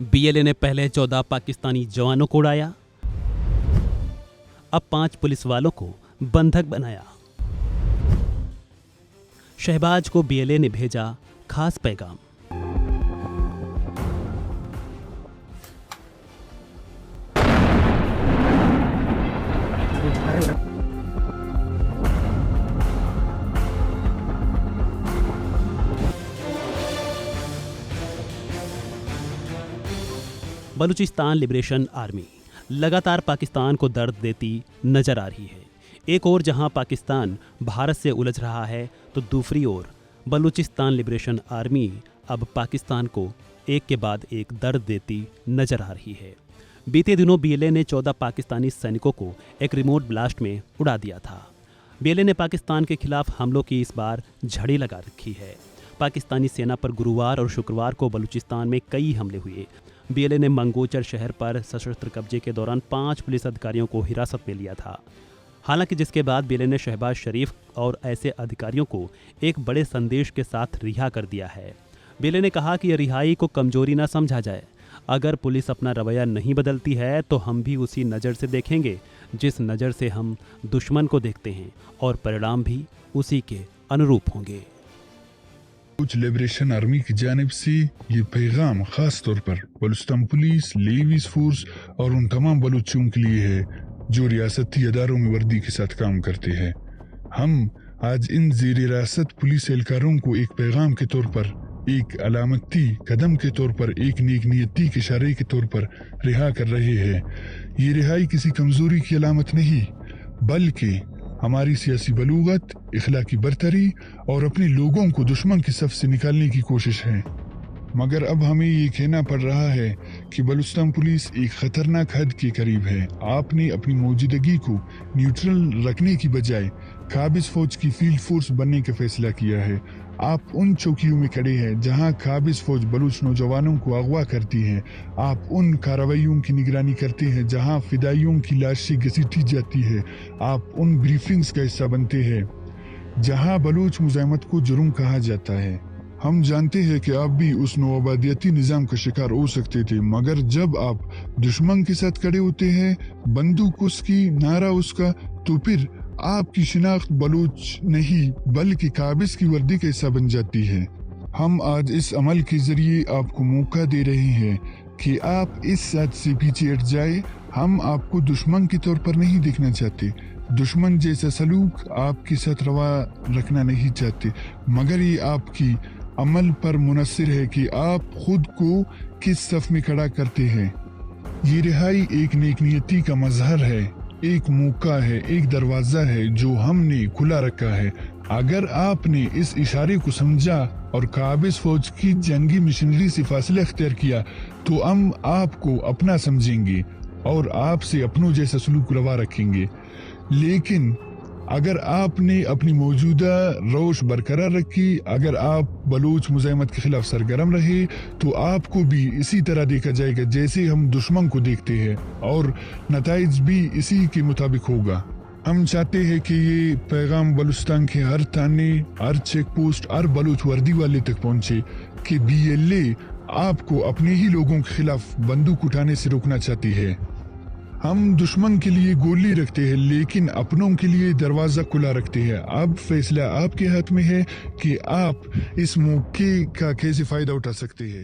BLA ने पहले 14 पाकिस्तानी जवानों को उड़ाया, अब 5 पुलिस वालों को बंधक बनाया। शहबाज को बीएलए ने भेजा खास पैगाम। बलूचिस्तान लिबरेशन आर्मी लगातार पाकिस्तान को दर्द देती नजर आ रही है। एक ओर जहां पाकिस्तान भारत से उलझ रहा है, तो दूसरी ओर बलूचिस्तान लिबरेशन आर्मी अब पाकिस्तान को एक के बाद एक दर्द देती नजर आ रही है। बीते दिनों बीएलए ने 14 पाकिस्तानी सैनिकों को एक रिमोट ब्लास्ट में उड़ा दिया था। बीएलए ने पाकिस्तान के खिलाफ हमलों की इस बार झड़ी लगा रखी है। पाकिस्तानी सेना पर गुरुवार और शुक्रवार को बलूचिस्तान में कई हमले हुए। बीएलए ने मंगोचर शहर पर सशस्त्र कब्जे के दौरान 5 पुलिस अधिकारियों को हिरासत में लिया था। हालांकि जिसके बाद बीएलए ने शहबाज शरीफ और ऐसे अधिकारियों को एक बड़े संदेश के साथ रिहा कर दिया है। बीएलए ने कहा कि रिहाई को कमजोरी न समझा जाए। अगर पुलिस अपना रवैया नहीं बदलती है तो हम भी उसी नज़र से देखेंगे जिस नज़र से हम दुश्मन को देखते हैं, और परिणाम भी उसी के अनुरूप होंगे। बलूच लिबरेशन आर्मी की जानिब से ये पैगाम खास तौर पर बलूचिस्तान पुलिस, लेवीज फोर्स और उन तमाम बलूचियों के लिए है जो रियासती अदारों में वर्दी के साथ काम करते हैं। हम आज इन ज़ेर रियासत पुलिस एहलकारों को एक पैगाम के तौर पर, एक अलामती कदम के तौर पर, एक नेक नियती के इशारे के तौर पर रिहा कर रहे हैं। ये रिहाई किसी कमजोरी की अलामत नहीं, बल्कि हमारी सियासी बलूगत, इखलाकी बरतरी और अपने लोगों को दुश्मन की सफ से निकालने की कोशिश है। मगर अब हमें ये कहना पड़ रहा है कि बलूचिस्तान पुलिस एक खतरनाक हद के करीब है। आपने अपनी मौजूदगी को न्यूट्रल रखने की बजाय काबिज फौज की फील्ड फोर्स बनने का फैसला किया है। आप उन चौकियों में खड़े हैं जहां काबिज फौज बलूच नौजवानों को अगवा करती है। आप उन कार्रवाइयों की निगरानी करते हैं जहां फिदाइयों की लाशें घसीटी जाती है। आप उन ब्रीफिंग्स का हिस्सा बनते हैं जहां बलूच मुजाहिमत को जुर्म कहा जाता है। हम जानते हैं कि आप भी उस नौआबादियती निज़ाम का शिकार हो सकते थे, मगर जब आप दुश्मन के साथ खड़े होते हैं, बंदूक उसकी, नारा उसका, तो फिर आपकी शिनाख्त बलूच नहीं बल्कि काबिज की वर्दी का हिस्सा बन जाती है। हम आज इस अमल के जरिए आपको मौका दे रहे हैं कि आप इस हद से पीछे हट जाए। हम आपको दुश्मन के तौर पर नहीं देखना चाहते, दुश्मन जैसा सलूक आपके साथ रवा रखना नहीं चाहते, मगर ये आपकी अमल पर मुनस्सिर है कि आप खुद को किस सफ में खड़ा करते हैं। ये रिहाई एक नेक नियती का मजहर है, एक मौका है, एक दरवाजा है जो हमने खुला रखा है। अगर आपने इस इशारे को समझा और काबिज फौज की जंगी मशीनरी से फासला अख्तियार किया, तो हम आपको अपना समझेंगे और आपसे अपनों जैसा सलूक रवा रखेंगे। लेकिन अगर आपने अपनी मौजूदा रोश बरकरार रखी, अगर आप बलूच मुजाहिमत के खिलाफ सरगर्म रहे, तो आपको भी इसी तरह देखा जाएगा जैसे हम दुश्मन को देखते हैं, और नताइज भी इसी के मुताबिक होगा। हम चाहते हैं कि ये पैगाम बलूचिस्तान के हर थाने, हर चेक पोस्ट, हर बलूच वर्दी वाले तक पहुंचे कि बीएलए आपको अपने ही लोगों के खिलाफ बंदूक उठाने से रोकना चाहती है। हम दुश्मन के लिए गोली रखते हैं लेकिन अपनों के लिए दरवाजा खुला रखते हैं। अब फैसला आपके हाथ में है कि आप इस मौके का कैसे फायदा उठा सकते हैं।